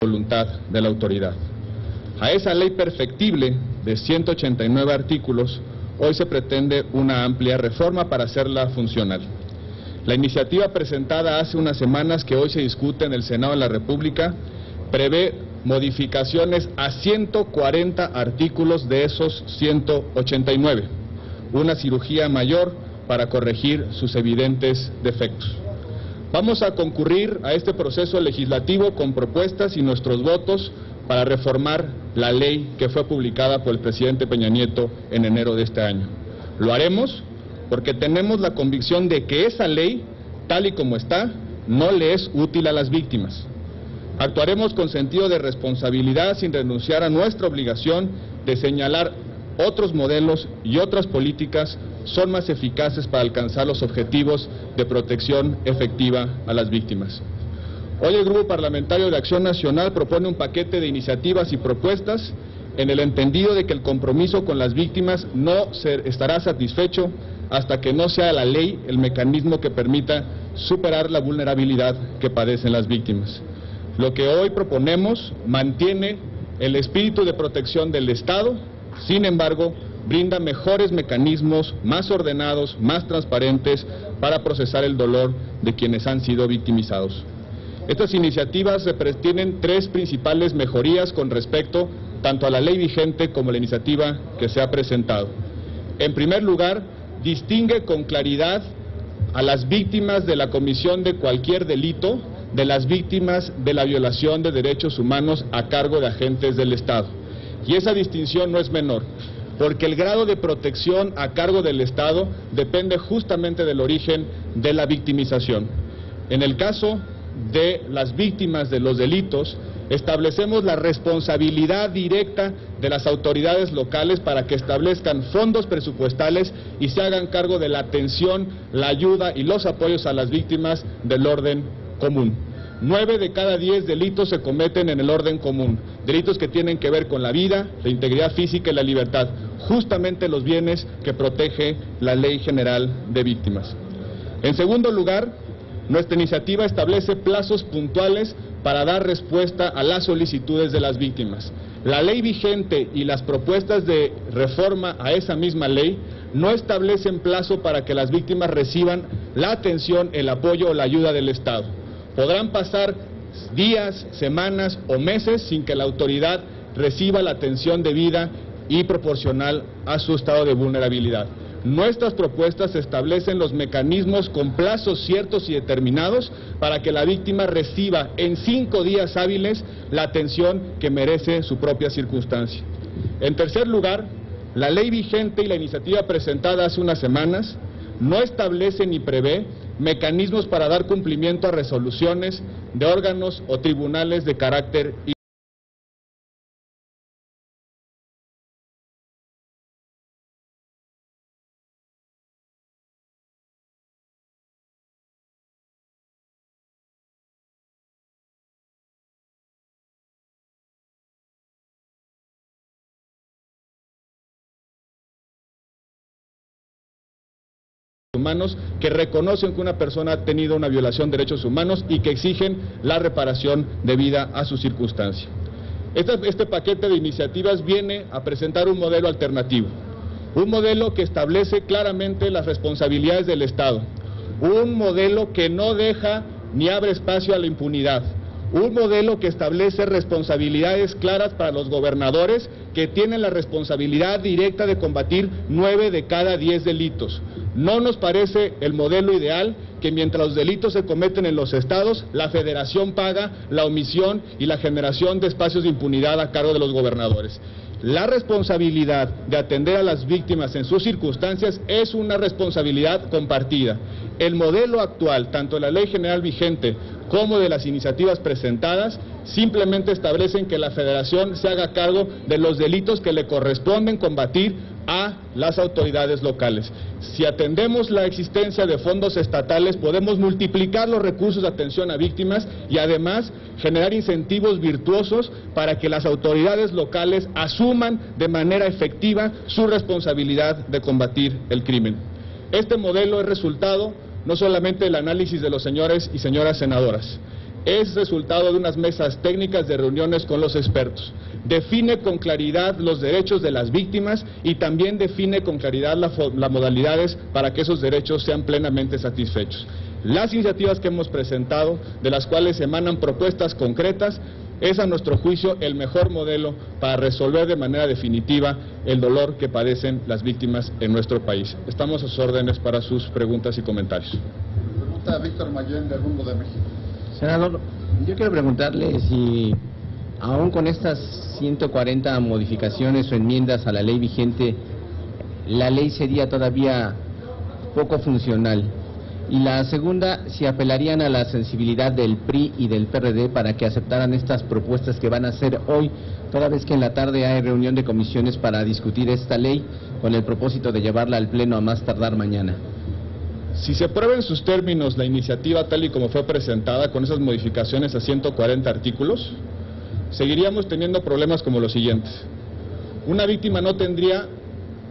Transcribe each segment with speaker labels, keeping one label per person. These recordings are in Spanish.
Speaker 1: voluntad de la autoridad. A esa ley perfectible de 189 artículos, hoy se pretende una amplia reforma para hacerla funcional. La iniciativa presentada hace unas semanas, que hoy se discute en el Senado de la República, prevé modificaciones a 140 artículos de esos 189, una cirugía mayor para corregir sus evidentes defectos. Vamos a concurrir a este proceso legislativo con propuestas y nuestros votos para reformar la ley que fue publicada por el presidente Peña Nieto en enero de este año. Lo haremos porque tenemos la convicción de que esa ley, tal y como está, no le es útil a las víctimas. Actuaremos con sentido de responsabilidad sin renunciar a nuestra obligación de señalar otros modelos y otras políticas son más eficaces para alcanzar los objetivos de protección efectiva a las víctimas. Hoy el Grupo Parlamentario de Acción Nacional propone un paquete de iniciativas y propuestas en el entendido de que el compromiso con las víctimas no estará satisfecho hasta que no sea la ley el mecanismo que permita superar la vulnerabilidad que padecen las víctimas. Lo que hoy proponemos mantiene el espíritu de protección del Estado, sin embargo, brinda mejores mecanismos, más ordenados, más transparentes para procesar el dolor de quienes han sido victimizados. Estas iniciativas tienen tres principales mejorías con respecto tanto a la ley vigente como a la iniciativa que se ha presentado. En primer lugar, distingue con claridad a las víctimas de la comisión de cualquier delito de las víctimas de la violación de derechos humanos a cargo de agentes del Estado. Y esa distinción no es menor, porque el grado de protección a cargo del Estado depende justamente del origen de la victimización. En el caso de las víctimas de los delitos, establecemos la responsabilidad directa de las autoridades locales para que establezcan fondos presupuestales y se hagan cargo de la atención, la ayuda y los apoyos a las víctimas del orden común. 9 de cada 10 delitos se cometen en el orden común, delitos que tienen que ver con la vida, la integridad física y la libertad, justamente los bienes que protege la Ley General de Víctimas. En segundo lugar, nuestra iniciativa establece plazos puntuales para dar respuesta a las solicitudes de las víctimas. La ley vigente y las propuestas de reforma a esa misma ley no establecen plazo para que las víctimas reciban la atención, el apoyo o la ayuda del Estado. Podrán pasar días, semanas o meses sin que la autoridad reciba la atención debida y proporcional a su estado de vulnerabilidad. Nuestras propuestas establecen los mecanismos con plazos ciertos y determinados para que la víctima reciba en 5 días hábiles la atención que merece su propia circunstancia. En tercer lugar, la ley vigente y la iniciativa presentada hace unas semanas no establece ni prevé mecanismos para dar cumplimiento a resoluciones de órganos o tribunales de carácter humanos que reconocen que una persona ha tenido una violación de derechos humanos y que exigen la reparación debida a su circunstancia. Este paquete de iniciativas viene a presentar un modelo alternativo, un modelo que establece claramente las responsabilidades del Estado, un modelo que no deja ni abre espacio a la impunidad, un modelo que establece responsabilidades claras para los gobernadores que tienen la responsabilidad directa de combatir 9 de cada 10 delitos. No nos parece el modelo ideal que mientras los delitos se cometen en los estados, la federación paga la omisión y la generación de espacios de impunidad a cargo de los gobernadores. La responsabilidad de atender a las víctimas en sus circunstancias es una responsabilidad compartida. El modelo actual, tanto de la Ley General vigente como de las iniciativas presentadas, simplemente establecen que la Federación se haga cargo de los delitos que le corresponden combatir a las autoridades locales. Si atendemos la existencia de fondos estatales, podemos multiplicar los recursos de atención a víctimas y además generar incentivos virtuosos para que las autoridades locales asuman de manera efectiva su responsabilidad de combatir el crimen. Este modelo es resultado no solamente del análisis de los señores y señoras senadoras, es resultado de unas mesas técnicas de reuniones con los expertos. Define con claridad los derechos de las víctimas y también define con claridad las modalidades para que esos derechos sean plenamente satisfechos. Las iniciativas que hemos presentado, de las cuales emanan propuestas concretas, es a nuestro juicio el mejor modelo para resolver de manera definitiva el dolor que padecen las víctimas en nuestro país. Estamos a sus órdenes para sus preguntas y comentarios.
Speaker 2: Pregunta Víctor Mayén, de Rumbo de México.
Speaker 3: Senador, yo quiero preguntarle si, aún con estas 140 modificaciones o enmiendas a la ley vigente, la ley sería todavía poco funcional. Y la segunda, si apelarían a la sensibilidad del PRI y del PRD para que aceptaran estas propuestas que van a hacer hoy, toda vez que en la tarde hay reunión de comisiones para discutir esta ley con el propósito de llevarla al Pleno a más tardar mañana.
Speaker 1: Si se aprueba en sus términos la iniciativa tal y como fue presentada, con esas modificaciones a 140 artículos, seguiríamos teniendo problemas como los siguientes. Una víctima no tendría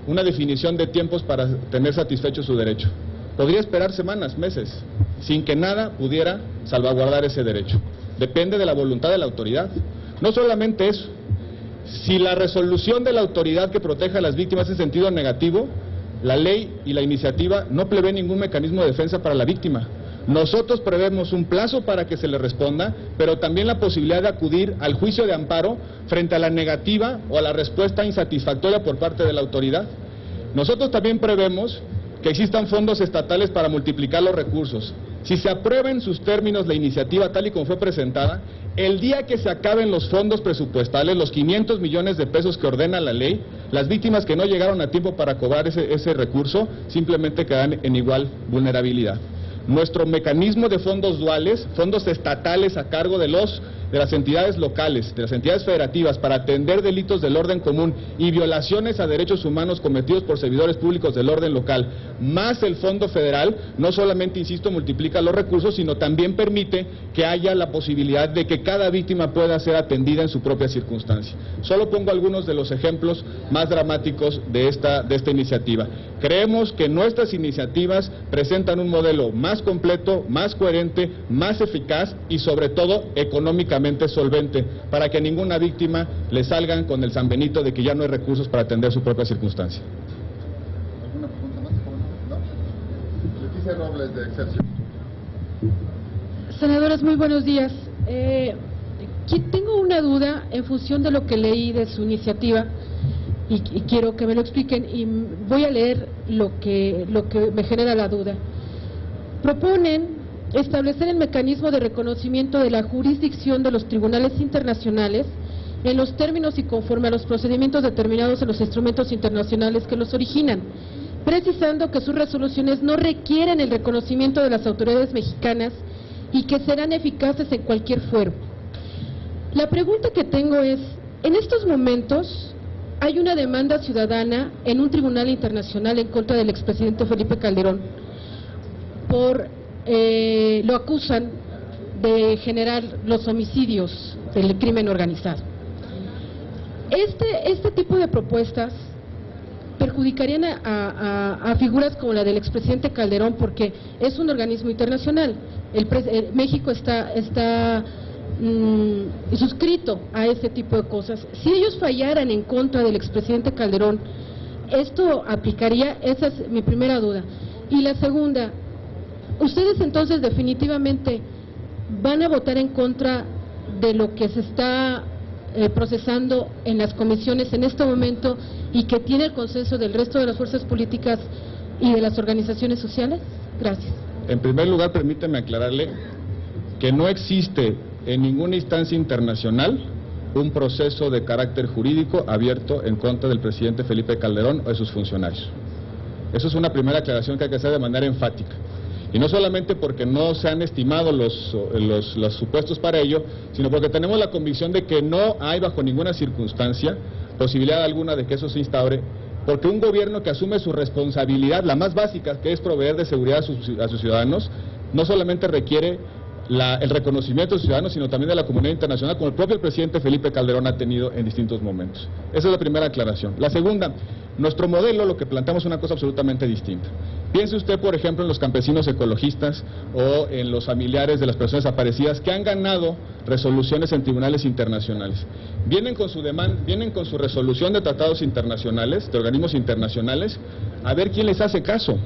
Speaker 1: una definición de tiempos para tener satisfecho su derecho. Podría esperar semanas, meses, sin que nada pudiera salvaguardar ese derecho. Depende de la voluntad de la autoridad. No solamente eso, si la resolución de la autoridad que proteja a las víctimas es en sentido negativo, la ley y la iniciativa no prevé ningún mecanismo de defensa para la víctima. Nosotros prevemos un plazo para que se le responda, pero también la posibilidad de acudir al juicio de amparo frente a la negativa o a la respuesta insatisfactoria por parte de la autoridad. Nosotros también prevemos que existan fondos estatales para multiplicar los recursos. Si se aprueba en sus términos la iniciativa tal y como fue presentada, el día que se acaben los fondos presupuestales, los 500 millones de pesos que ordena la ley, las víctimas que no llegaron a tiempo para cobrar ese recurso simplemente quedan en igual vulnerabilidad. Nuestro mecanismo de fondos duales, fondos estatales a cargo de las entidades locales, de las entidades federativas, para atender delitos del orden común y violaciones a derechos humanos cometidos por servidores públicos del orden local, más el fondo federal, no solamente, insisto, multiplica los recursos, sino también permite que haya la posibilidad de que cada víctima pueda ser atendida en su propia circunstancia. Solo pongo algunos de los ejemplos más dramáticos de esta iniciativa. Creemos que nuestras iniciativas presentan un modelo más completo, más coherente, más eficaz y sobre todo económicamente solvente, para que a ninguna víctima le salgan con el San Benito de que ya no hay recursos para atender su propia circunstancia.
Speaker 2: ¿Alguna pregunta más? ¿No? Leticia Robles, de Excelsior.
Speaker 4: Senadores, muy buenos días. Tengo una duda en función de lo que leí de su iniciativa y quiero que me lo expliquen, y voy a leer lo que me genera la duda. Proponen establecer el mecanismo de reconocimiento de la jurisdicción de los tribunales internacionales en los términos y conforme a los procedimientos determinados en los instrumentos internacionales que los originan, precisando que sus resoluciones no requieren el reconocimiento de las autoridades mexicanas y que serán eficaces en cualquier fuero. La pregunta que tengo es, en estos momentos hay una demanda ciudadana en un tribunal internacional en contra del expresidente Felipe Calderón lo acusan de generar los homicidios del crimen organizado. Este tipo de propuestas perjudicarían a figuras como la del expresidente Calderón, porque es un organismo internacional. México está suscrito a ese tipo de cosas. Si ellos fallaran en contra del expresidente Calderón, ¿esto aplicaría? Esa es mi primera duda. Y la segunda, ¿ustedes entonces definitivamente van a votar en contra de lo que se está procesando en las comisiones en este momento y que tiene el consenso del resto de las fuerzas políticas y de las organizaciones sociales? Gracias.
Speaker 1: En primer lugar, permíteme aclararle que no existe en ninguna instancia internacional un proceso de carácter jurídico abierto en contra del presidente Felipe Calderón o de sus funcionarios. Eso es una primera aclaración que hay que hacer de manera enfática. Y no solamente porque no se han estimado los supuestos para ello, sino porque tenemos la convicción de que no hay bajo ninguna circunstancia posibilidad alguna de que eso se instaure, porque un gobierno que asume su responsabilidad, la más básica, que es proveer de seguridad a sus ciudadanos, no solamente requiere el reconocimiento de sus ciudadanos, sino también de la comunidad internacional, como el propio presidente Felipe Calderón ha tenido en distintos momentos. Esa es la primera aclaración. La segunda, Nuestro modelo, lo que planteamos es una cosa absolutamente distinta. Piense usted, por ejemplo, en los campesinos ecologistas o en los familiares de las personas desaparecidas que han ganado resoluciones en tribunales internacionales. Vienen con su resolución de tratados internacionales, de organismos internacionales, a ver quién les hace caso.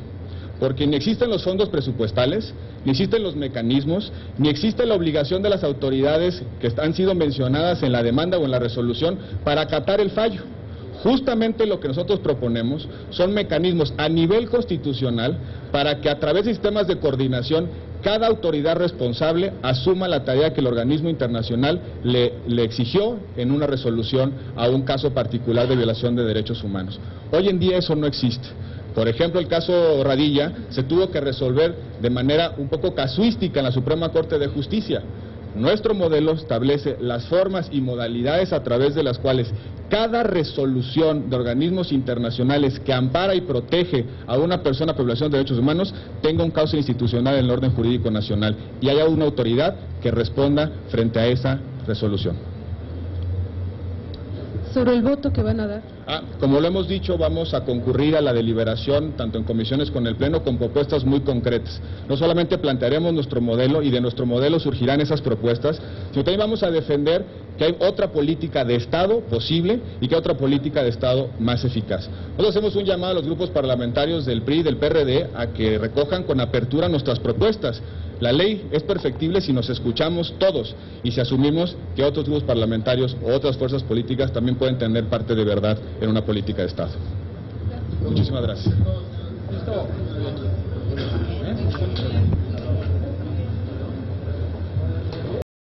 Speaker 1: Porque ni existen los fondos presupuestales, ni existen los mecanismos, ni existe la obligación de las autoridades que han sido mencionadas en la demanda o en la resolución para acatar el fallo. Justamente lo que nosotros proponemos son mecanismos a nivel constitucional para que a través de sistemas de coordinación cada autoridad responsable asuma la tarea que el organismo internacional le exigió en una resolución a un caso particular de violación de derechos humanos. Hoy en día eso no existe. Por ejemplo, el caso Radilla se tuvo que resolver de manera un poco casuística en la Suprema Corte de Justicia. Nuestro modelo establece las formas y modalidades a través de las cuales cada resolución de organismos internacionales que ampara y protege a una persona por violación de derechos humanos tenga un cauce institucional en el orden jurídico nacional y haya una autoridad que responda frente a esa resolución.
Speaker 4: Sobre el voto que van a dar.
Speaker 1: Como lo hemos dicho, vamos a concurrir a la deliberación, tanto en comisiones como en el Pleno, con propuestas muy concretas. No solamente plantearemos nuestro modelo, y de nuestro modelo surgirán esas propuestas, sino también vamos a defender que hay otra política de Estado posible y que hay otra política de Estado más eficaz. Nosotros hacemos un llamado a los grupos parlamentarios del PRI y del PRD a que recojan con apertura nuestras propuestas. La ley es perfectible si nos escuchamos todos y si asumimos que otros grupos parlamentarios o otras fuerzas políticas también pueden tener parte de verdad en una política de Estado. Muchísimas gracias.